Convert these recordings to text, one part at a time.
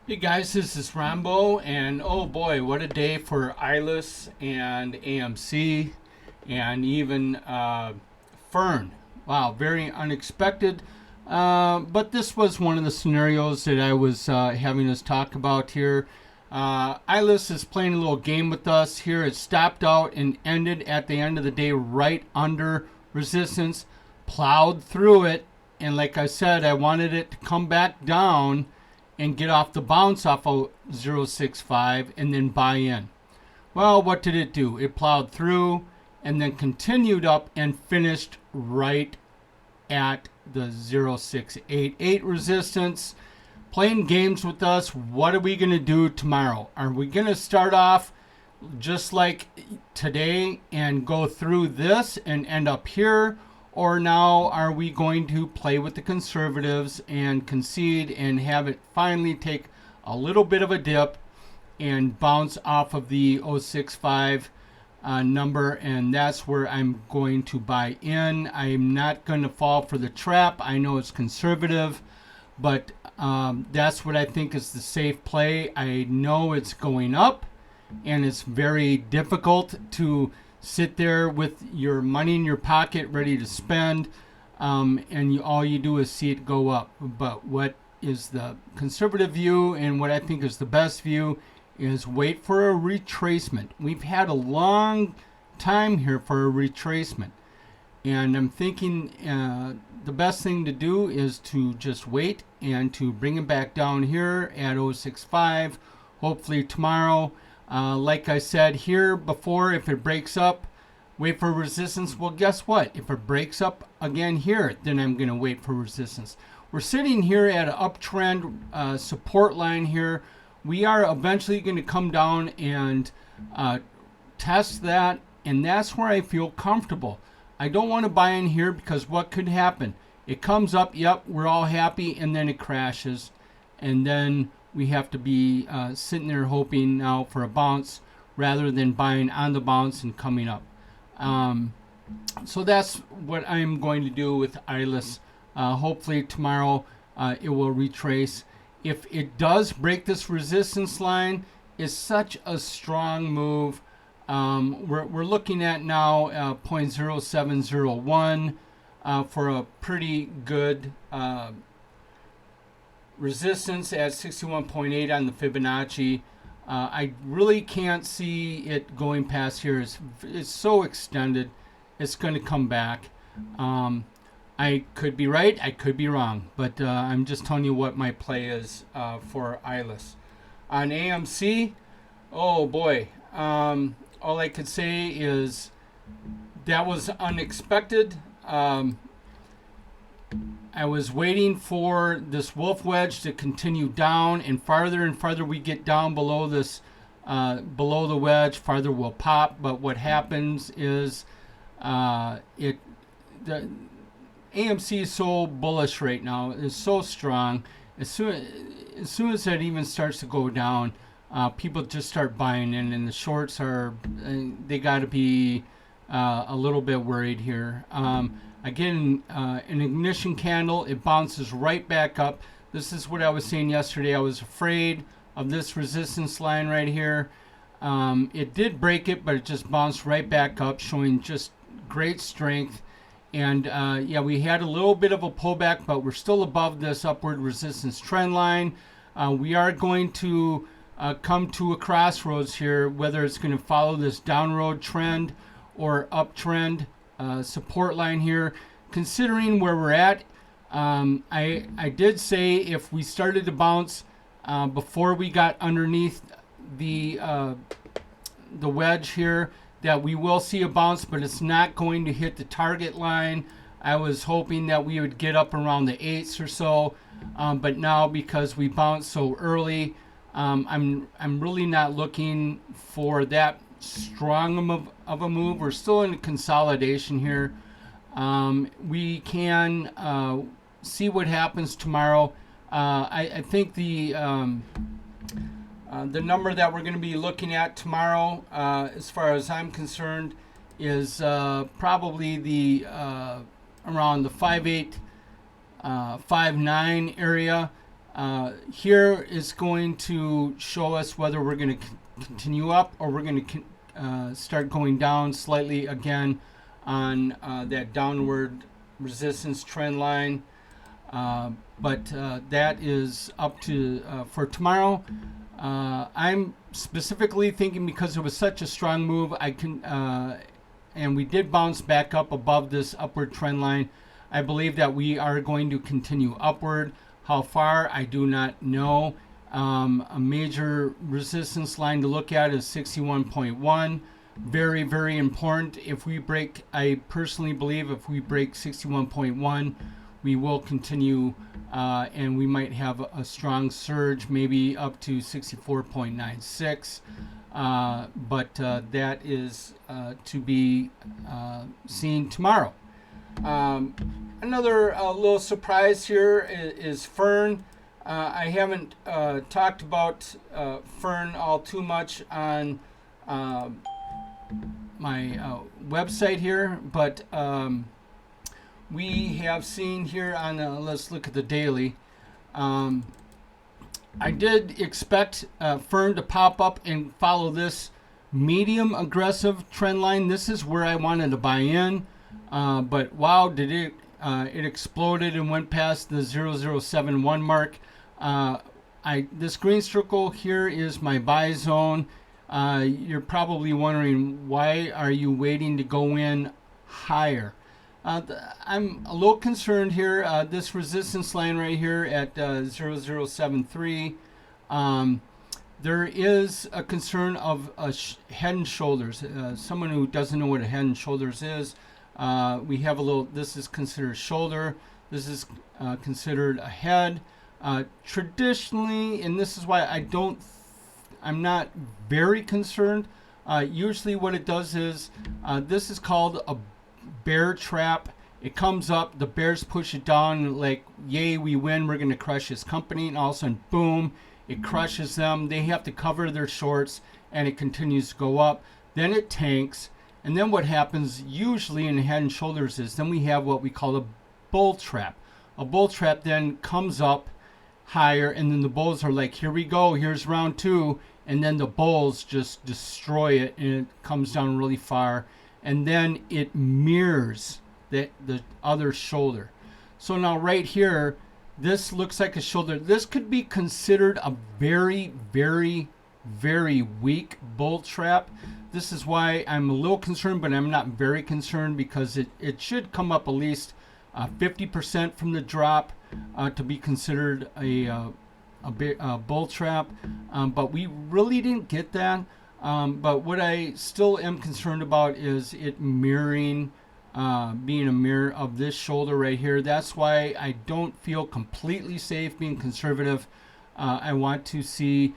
Hey guys, this is Rambo, and oh boy, what a day for ILUS and AMC, and even Fern. Wow, very unexpected. But this was one of the scenarios that I was having us talk about here. ILUS is playing a little game with us here. It stopped out and ended at the end of the day right under resistance, plowed through it, and like I said, I wanted it to come back down and get off the bounce off of 065 and then buy in. Well, what did it do? It plowed through and then continued up and finished right at the 0688 resistance. Playing games with us. What are we going to do tomorrow? Are we going to start off just like today and go through this and end up here? Or now are we going to play with the conservatives and concede and have it finally take a little bit of a dip and bounce off of the 065 number? And that's where I'm going to buy in. I'm not going to fall for the trap. I know it's conservative, but that's what I think is the safe play. I know it's going up, and it's very difficult to sit there with your money in your pocket ready to spend, and all you do is see it go up. But what is the conservative view and what I think is the best view is wait for a retracement. We've had a long time here for a retracement, and I'm thinking the best thing to do is to just wait and to bring it back down here at 065, hopefully tomorrow. Like I said here before, if it breaks up, wait for resistance. Well, guess what? If it breaks up again here, then I'm going to wait for resistance. We're sitting here at an uptrend support line here. We are eventually going to come down and test that, and that's where I feel comfortable. I don't want to buy in here because what could happen? It comes up, yep, we're all happy, and then it crashes, and then we have to be sitting there hoping now for a bounce rather than buying on the bounce and coming up. So that's what I'm going to do with ILUS. Hopefully tomorrow it will retrace. If it does break this resistance line, it's such a strong move. We're looking at now 0.0701 for a pretty good resistance at 61.8 on the Fibonacci. I really can't see it going past here. It's so extended. It's going to come back. I could be right. I could be wrong. But I'm just telling you what my play is for ILUS. On AMC, oh boy. All I could say is that was unexpected. I was waiting for this wolf wedge to continue down, and farther we get down below this, below the wedge, farther we'll pop. But what happens is, the AMC is so bullish right now. It's so strong. As soon as that even starts to go down, people just start buying in, and the shorts they got to be a little bit worried here. Again, an ignition candle, it bounces right back up. This is what I was saying yesterday. I was afraid of this resistance line right here. It did break it, but it just bounced right back up, showing just great strength. And yeah, we had a little bit of a pullback, but we're still above this upward resistance trend line. We are going to come to a crossroads here, whether it's going to follow this downward trend or uptrend support line here. Considering where we're at, I did say if we started to bounce before we got underneath the wedge here, that we will see a bounce, but it's not going to hit the target line. I was hoping that we would get up around the 8s or so, but now because we bounced so early, I'm really not looking for that strong of a move. We're still in a consolidation here. We can see what happens tomorrow. I think the number that we're going to be looking at tomorrow, as far as I'm concerned, is probably the around the 5.8, 5.9 area. Here is going to show us whether we're going to continue up or we're going to start going down slightly again on that downward resistance trend line. But that is up to for tomorrow. I'm specifically thinking because it was such a strong move, and we did bounce back up above this upward trend line. I believe that we are going to continue upward. How far, I do not know. A major resistance line to look at is 61.1. Very, very important. If we break, I personally believe if we break 61.1, we will continue and we might have a strong surge, maybe up to 64.96. But that is to be seen tomorrow. Another little surprise here is Fern. I haven't talked about Fern all too much on my website here, but we have seen here on, let's look at the daily. I did expect Fern to pop up and follow this medium aggressive trend line. This is where I wanted to buy in. But wow, did it exploded and went past the 0071 mark. This green circle here is my buy zone. You're probably wondering, why are you waiting to go in higher? I'm a little concerned here. This resistance line right here at 0073. There is a concern of head and shoulders. Someone who doesn't know what a head and shoulders is, we have a little, this is considered shoulder, this is considered a head. Traditionally, and this is why I'm not very concerned. Usually what it does is, this is called a bear trap. It comes up, the bears push it down, like, yay, we win, we're going to crush this company, and all of a sudden, boom, it crushes them. They have to cover their shorts, and it continues to go up. Then it tanks, and then what happens usually in the head and shoulders is then we have what we call a bull trap. A bull trap then comes up higher, and then the bulls are like, here we go, here's round two, and then the bulls just destroy it, and it comes down really far, and then it mirrors the other shoulder. So now right here, this looks like a shoulder. This could be considered a very, very, very weak bull trap. This is why I'm a little concerned, but I'm not very concerned, because it should come up at least 50% from the drop to be considered a bull trap. But we really didn't get that. But what I still am concerned about is it mirroring, being a mirror of this shoulder right here. That's why I don't feel completely safe being conservative. I want to see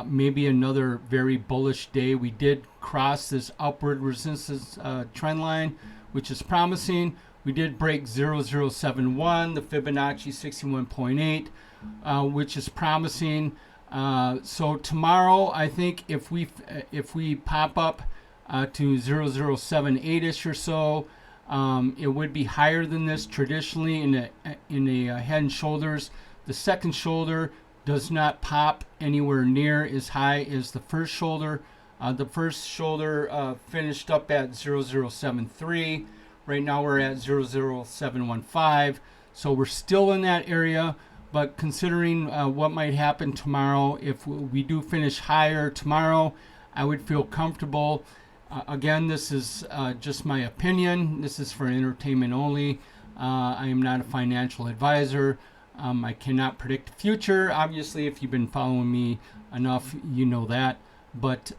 maybe another very bullish day. We did cross this upward resistance trend line, which is promising. We did break 0071, the Fibonacci 61.8, which is promising. So tomorrow, I think if we pop up to 0078ish or so, it would be higher than this traditionally in the head and shoulders. The second shoulder does not pop anywhere near as high as the first shoulder. The first shoulder finished up at 0073. Right now we're at 00715. So we're still in that area. But considering what might happen tomorrow, if we do finish higher tomorrow, I would feel comfortable. Again, this is just my opinion. This is for entertainment only. I am not a financial advisor. I cannot predict the future. Obviously, if you've been following me enough, you know that. But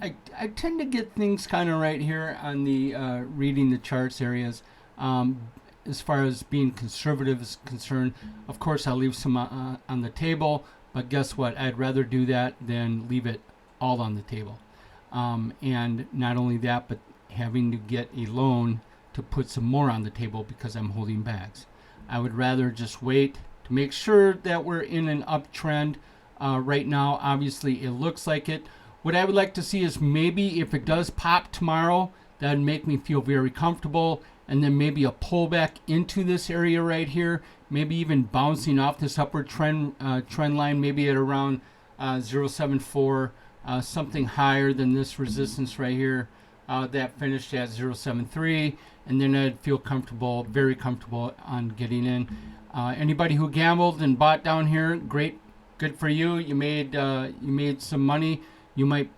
I tend to get things kind of right here on the reading the charts areas. As far as being conservative is concerned, of course, I'll leave some on the table. But guess what? I'd rather do that than leave it all on the table. And not only that, but having to get a loan to put some more on the table because I'm holding bags. I would rather just wait to make sure that we're in an uptrend. Right now, obviously, it looks like it. What I would like to see is maybe if it does pop tomorrow, that would make me feel very comfortable. and then maybe a pullback into this area right here, maybe even bouncing off this upward trend line, maybe at around 0.74, something higher than this resistance right here that finished at 0.73, and then I'd feel comfortable, very comfortable on getting in. Anybody who gambled and bought down here, great, good for you. You made some money. You might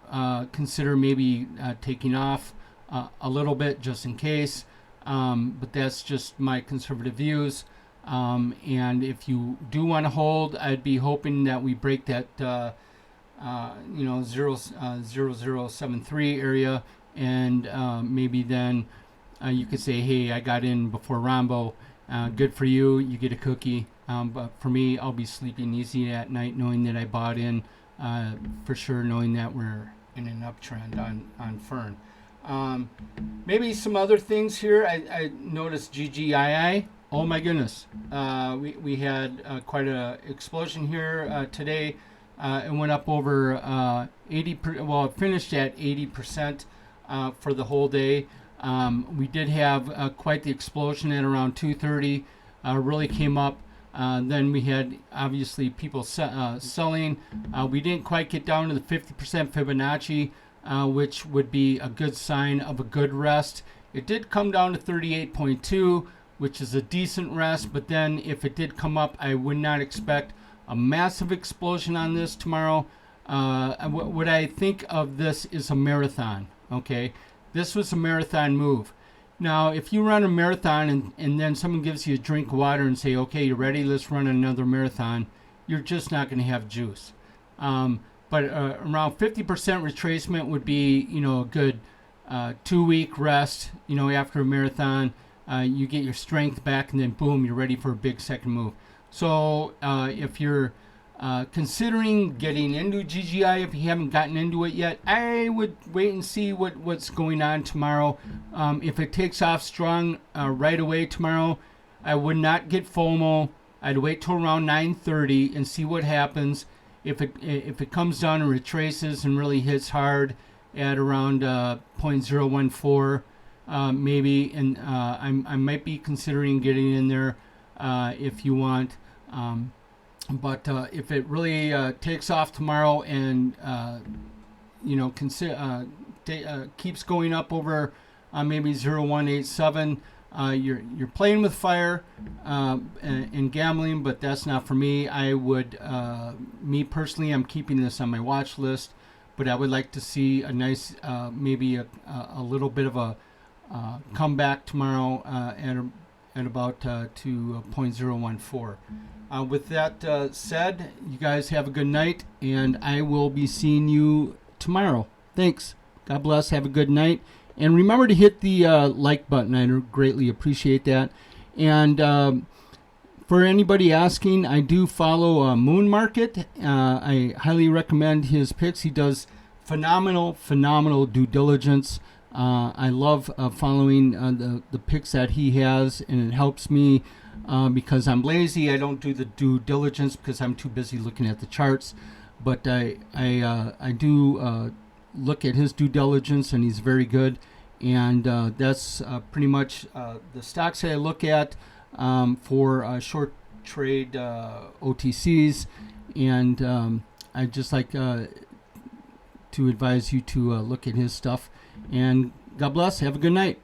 consider maybe taking off a little bit just in case, but that's just my conservative views. And if you do want to hold, I'd be hoping that we break that 0.0073 area, and maybe then you could say, hey, I got in before Rambo. Good for you. You get a cookie. But for me, I'll be sleeping easy at night knowing that I bought in, for sure, knowing that we're in an uptrend on Fern. Maybe some other things here. I noticed GGII. Oh my goodness. We had quite a explosion here today. It went up over 80. Well, it finished at 80% for the whole day. We did have quite the explosion at around 2:30. Really came up. Then we had obviously people selling. We didn't quite get down to the 50% Fibonacci, which would be a good sign of a good rest. It did come down to 38.2, which is a decent rest, but then if it did come up, I would not expect a massive explosion on this tomorrow. What I think of this is a marathon. Okay, this was a marathon move. Now, if you run a marathon and then someone gives you a drink of water and say, okay, you ready? Let's run another marathon. You're just not going to have juice. But around 50% retracement would be, a good 2-week rest, after a marathon. You get your strength back and then boom, you're ready for a big second move. So if you're considering getting into GGI, if you haven't gotten into it yet, I would wait and see what's going on tomorrow. If it takes off strong right away tomorrow, I would not get FOMO. I'd wait till around 9:30 and see what happens. If it comes down and retraces and really hits hard at around 0.014, maybe, and I might be considering getting in there if you want. But if it really takes off tomorrow and keeps going up over maybe 0.187, you're playing with fire and gambling, but that's not for me. I would, me personally, I'm keeping this on my watch list, but I would like to see a nice, maybe a little bit of a comeback tomorrow at about to 0.014. With that said, you guys have a good night, and I will be seeing you tomorrow. Thanks. God bless. Have a good night. And remember to hit the like button. I greatly appreciate that. And for anybody asking, I do follow Moon Market. I highly recommend his picks. He does phenomenal due diligence. I love following the picks that he has, and it helps me because I'm lazy. I don't do the due diligence because I'm too busy looking at the charts. But I do look at his due diligence, and he's very good. And that's pretty much the stocks that I look at for short trade OTCs. And I just like to advise you to look at his stuff. And God bless. Have a good night.